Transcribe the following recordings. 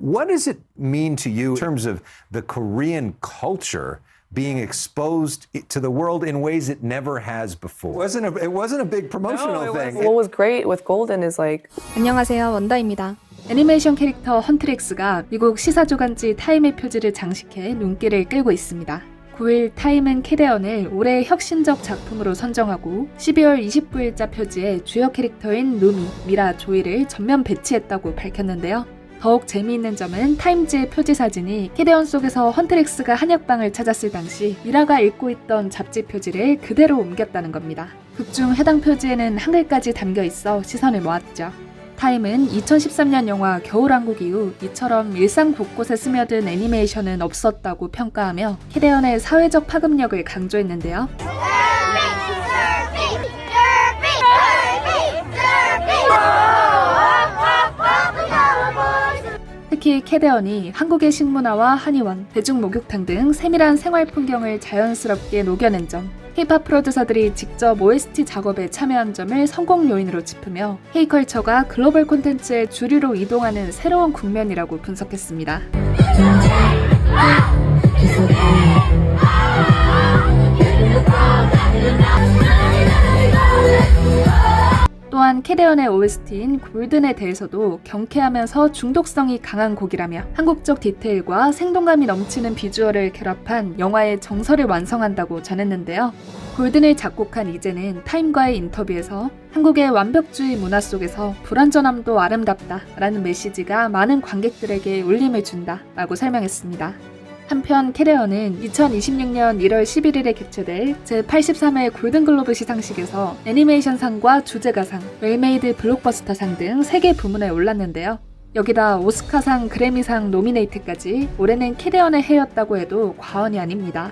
What does it mean to you in terms of the Korean culture being exposed to the world in ways it never has before? It wasn't a big promotional thing. What was great with Golden is like 안녕하세요, 원다입니다. 애니메이션 캐릭터 헌트렉스가 미국 시사주간지 타임의 표지를 장식해 눈길을 끌고 있습니다. 9일 타임은 캐대언을 올해의 혁신적 작품으로 선정하고 12월 29일자 표지에 주요 캐릭터인 루미, 미라, 조이를 전면 배치했다고 밝혔는데요. 더욱 재미있는 점은 타임지의 표지 사진이 캐대언 속에서 헌트렉스가 한약방을 찾았을 당시 미라가 읽고 있던 잡지 표지를 그대로 옮겼다는 겁니다. 극중 해당 표지에는 한글까지 담겨 있어 시선을 모았죠. 타임은 2013년 영화 겨울왕국 이후 이처럼 일상 곳곳에 스며든 애니메이션은 없었다고 평가하며 캐대언의 사회적 파급력을 강조했는데요. 특히 캐대언이 한국의 식문화와 한의원, 대중목욕탕 등 세밀한 생활 풍경을 자연스럽게 녹여낸 점, K-팝 프로듀서들이 직접 OST 작업에 참여한 점을 성공 요인으로 짚으며 K-컬처가 글로벌 콘텐츠의 주류로 이동하는 새로운 국면이라고 분석했습니다. 또한 캐대언의 OST인 골든에 대해서도 경쾌하면서 중독성이 강한 곡이라며 한국적 디테일과 생동감이 넘치는 비주얼을 결합한 영화의 정서를 완성한다고 전했는데요. 골든을 작곡한 이제는 타임과의 인터뷰에서 한국의 완벽주의 문화 속에서 불완전함도 아름답다 라는 메시지가 많은 관객들에게 울림을 준다 라고 설명했습니다. 한편 캐대언은 2026년 1월 11일에 개최될 제83회 골든글로브 시상식에서 애니메이션상과 주제가상, 웰메이드 블록버스터상 등 3개 부문에 올랐는데요. 여기다 오스카상, 그래미상 노미네이트까지 올해는 캐대언의 해였다고 해도 과언이 아닙니다.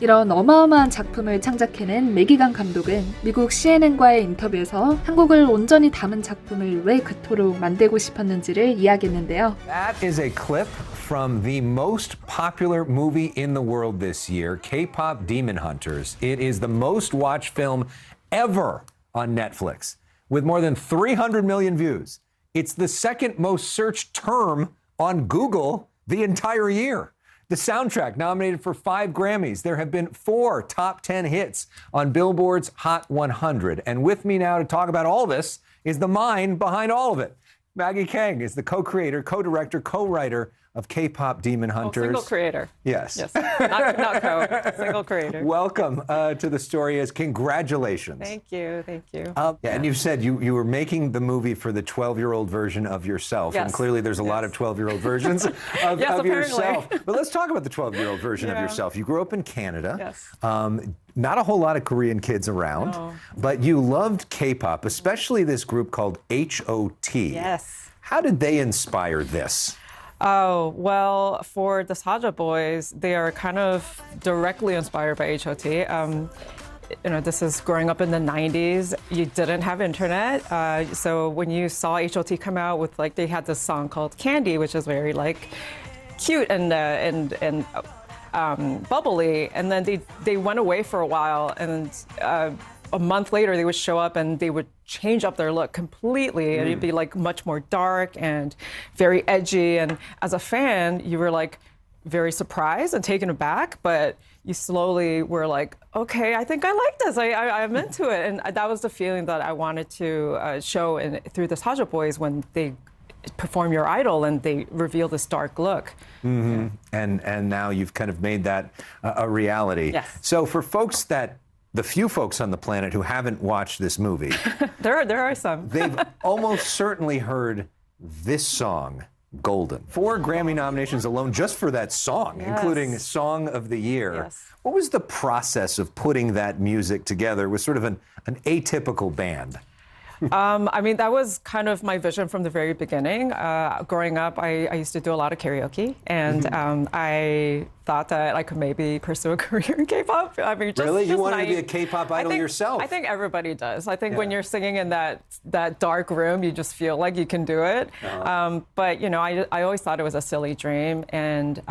이런 어마어마한 작품을 창작해낸 매기강 감독은 미국 CNN과의 인터뷰에서 한국을 온전히 담은 작품을 왜 그토록 만들고 싶었는지를 이야기했는데요. That is a clip from the most popular movie in the world this year, K-pop Demon Hunters. It is the most watched film ever on Netflix, with more than 300 million views. It's the second most searched term on Google the entire year. The soundtrack nominated for 5 Grammys. There have been 4 top 10 hits on Billboard's Hot 100. And with me now to talk about all this is the mind behind all of it. Maggie Kang is the co-creator, co-director, co-writer of K-pop Demon Hunters. single creator. Yes. Yes, not co, single creator. Welcome to the story. As congratulations. Thank you. And you've said you were making the movie for the 12-year-old version of yourself. Yes. And clearly there's a lot of 12-year-old versions of apparently. yourself. But let's talk about the 12-year-old version of yourself. You grew up in Canada. Yes. Not a whole lot of Korean kids around, No. but you loved K-pop, especially this group called HOT. Yes. How did they inspire this? Oh, well, for the Saja boys, they are kind of directly inspired by HOT. This is growing up in the 90s. You didn't have internet. So when you saw HOT come out with, like, they had this song called Candy, which is very, like, cute and bubbly. And then they went away for a while, and a month later they would show up and they would change up their look completely. And it'd be like much more dark and very edgy. And as a fan, you were like very surprised and taken aback, but you slowly were like, okay, I think I like this. I'm into it. And that was the feeling that I wanted to show through the Saja boys when they perform your idol and they reveal this dark look. Mm-hmm. Yeah. And now you've kind of made that a reality. Yes. So for folks the few folks on the planet who haven't watched this movie, there are some. They've almost certainly heard this song, Golden. 4 Grammy nominations alone just for that song, Yes. including Song of the Year. Yes. What was the process of putting that music together with sort of an atypical band? That was kind of my vision from the very beginning. Growing up, I used to do a lot of karaoke, and I thought that I could maybe pursue a career in K-pop. Really? You wanted to be a K-pop idol yourself? I think everybody does. I think when you're singing in that dark room, you just feel like you can do it. Uh-huh. But I always thought it was a silly dream. And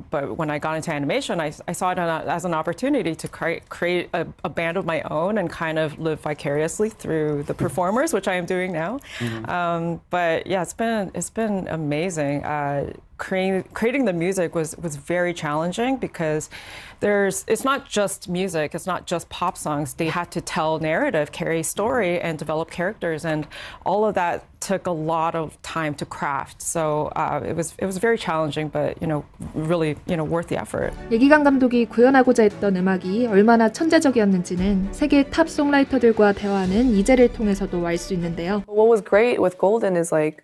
but when I got into animation, I saw it as an opportunity to create a band of my own and kind of live vicariously through the performers, which I am doing now. Mm-hmm. But yeah, it's been amazing. creating the music was very challenging because it's not just music, it's not just pop songs. They had to tell narrative, carry story, and develop characters, and all of that took a lot of time to craft. So it was very challenging, but really worth the effort. 예기강 감독이 구현하고자 했던 음악이 얼마나 천재적이었는지는 세계 탑 송라이터들과 대화하는 이제를 통해서도 알 수 있는데요. What was great with Golden is like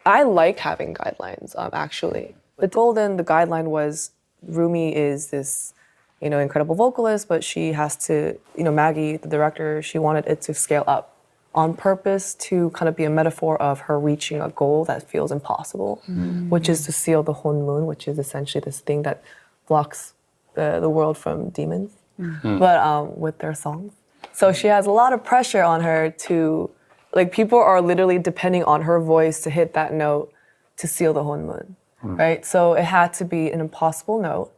I like having guidelines. Actually, with Golden, the guideline was Rumi is this incredible vocalist, but she has to Maggie, the director, she wanted it to scale up on purpose to kind of be a metaphor of her reaching a goal that feels impossible, which is to seal the Honmun, which is essentially this thing that blocks the world from demons, but with their songs. So she has a lot of pressure on her to, like, people are literally depending on her voice to hit that note to seal the Honmun, right? So it had to be an impossible note.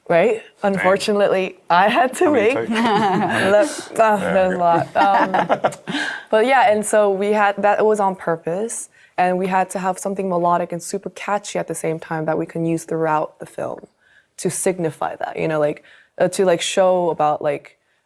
Right? Unfortunately, I had to make. There's a lot. But yeah, and so we had that. It was on purpose, and we had to have something melodic and super catchy at the same time that we can use throughout the film to signify that. To show about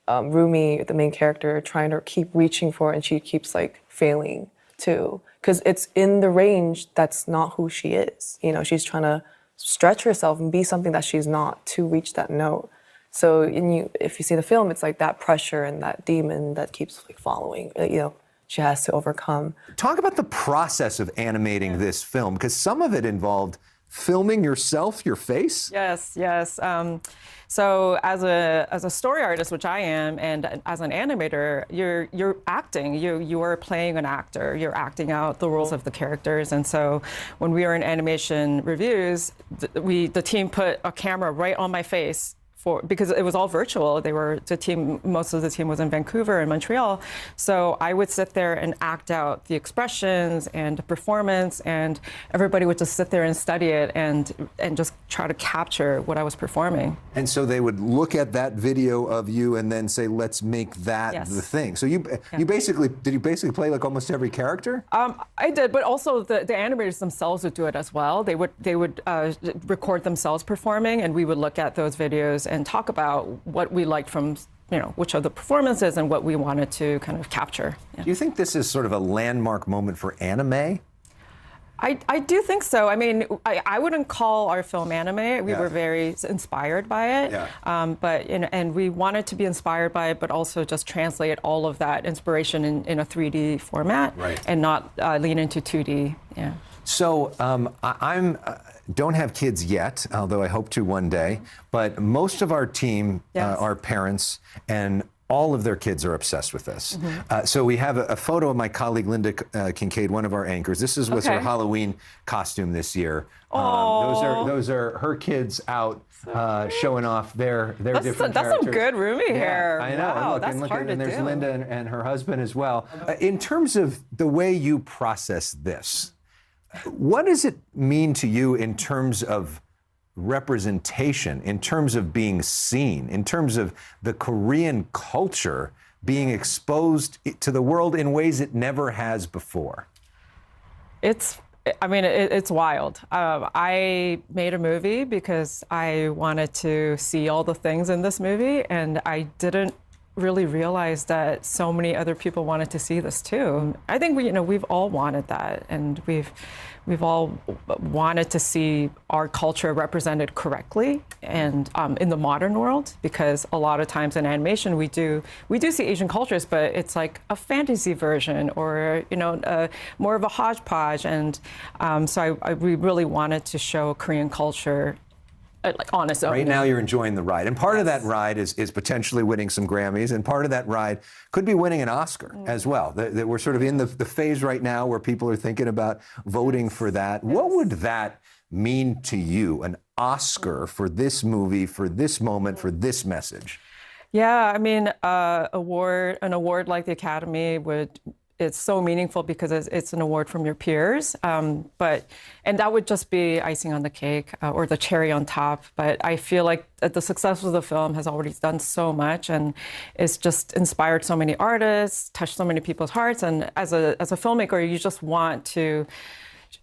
Rumi, the main character, trying to keep reaching for it, and she keeps failing too, because it's in the range that's not who she is. She's trying to stretch herself and be something that she's not to reach that note. So if you see the film, it's like that pressure and that demon that keeps following, she has to overcome. Talk about the process of animating this film, because some of it involved filming yourself, your face? Yes. So as a story artist, which I am, and as an animator, you're acting. You are playing an actor. You're acting out the roles of the characters. And so when we were in animation reviews, the team put a camera right on my face. Because it was all virtual. Most of the team was in Vancouver and Montreal. So I would sit there and act out the expressions and the performance, and everybody would just sit there and study it and just try to capture what I was performing. And so they would look at that video of you and then say, let's make that the thing. So you basically play almost every character? I did, but also the animators themselves would do it as well. They would record themselves performing, and we would look at those videos and talk about what we liked from, which of the performances and what we wanted to kind of capture. Yeah. Do you think this is sort of a landmark moment for anime? I do think so. I mean, I wouldn't call our film anime. We were very inspired by it. Yeah. But and we wanted to be inspired by it, but also just translate all of that inspiration in a 3D format, and not lean into 2D. Yeah. So I'm don't have kids yet, although I hope to one day. But most of our team are parents, and all of their kids are obsessed with this. So we have a photo of my colleague Linda Kincaid, one of our anchors. This was her Halloween costume this year. Those are her kids out showing off their different characters. That's some good Rumi hair. I know. Wow, and look, hard to there's do. Linda and her husband as well. In terms of the way you process this, what does it mean to you in terms of representation, in terms of being seen, in terms of the Korean culture being exposed to the world in ways it never has before? It's wild. I made a movie because I wanted to see all the things in this movie, and I didn't really realize that so many other people wanted to see this too. I think we've all wanted that, and we've all wanted to see our culture represented correctly and in the modern world, because a lot of times in animation we do see Asian cultures, but it's like a fantasy version or more of a hodgepodge, and so we really wanted to show Korean culture on its own. Right now you're enjoying the ride. And part of that ride is potentially winning some Grammys, and part of that ride could be winning an Oscar as well. That we're sort of in the phase right now where people are thinking about voting for that. What would that mean to you, an Oscar for this movie, for this moment, for this message? Yeah, I mean, an award like the Academy it's so meaningful because it's an award from your peers, and that would just be icing on the cake or the cherry on top. But I feel like the success of the film has already done so much, and it's just inspired so many artists, touched so many people's hearts. And as a filmmaker, you just want to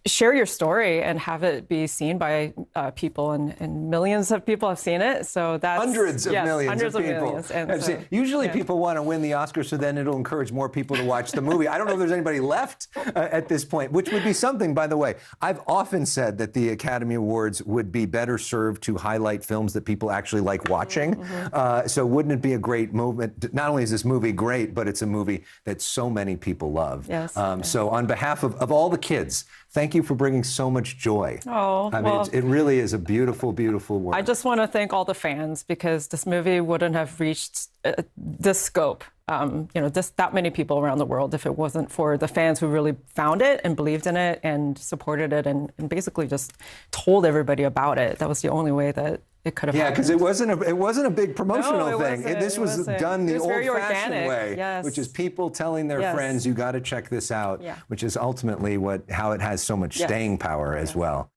share your story and have it be seen by people, and millions of people have seen it. So that's Hundreds of millions hundreds of of people millions. And have so, seen it. Usually yeah. people want to win the Oscar, so then it'll encourage more people to watch the movie. I don't know if there's anybody left at this point, which would be something, by the way. I've often said that the Academy Awards would be better served to highlight films that people actually like watching. So wouldn't it be a great movement? Not only is this movie great, but it's a movie that so many people love. Yes. So on behalf of all the kids, thank you for bringing so much joy. Oh, I mean, it really is a beautiful, beautiful work. I just want to thank all the fans, because this movie wouldn't have reached this scope, that many people around the world, if it wasn't for the fans who really found it and believed in it and supported it and basically just told everybody about it. That was the only way that it could have happened. Because it wasn't a big promotional thing. This was done the old-fashioned way, yes. which is people telling their Yes. friends, "You got to check this out," Yeah. which is ultimately how it has so much Yes. staying power as well.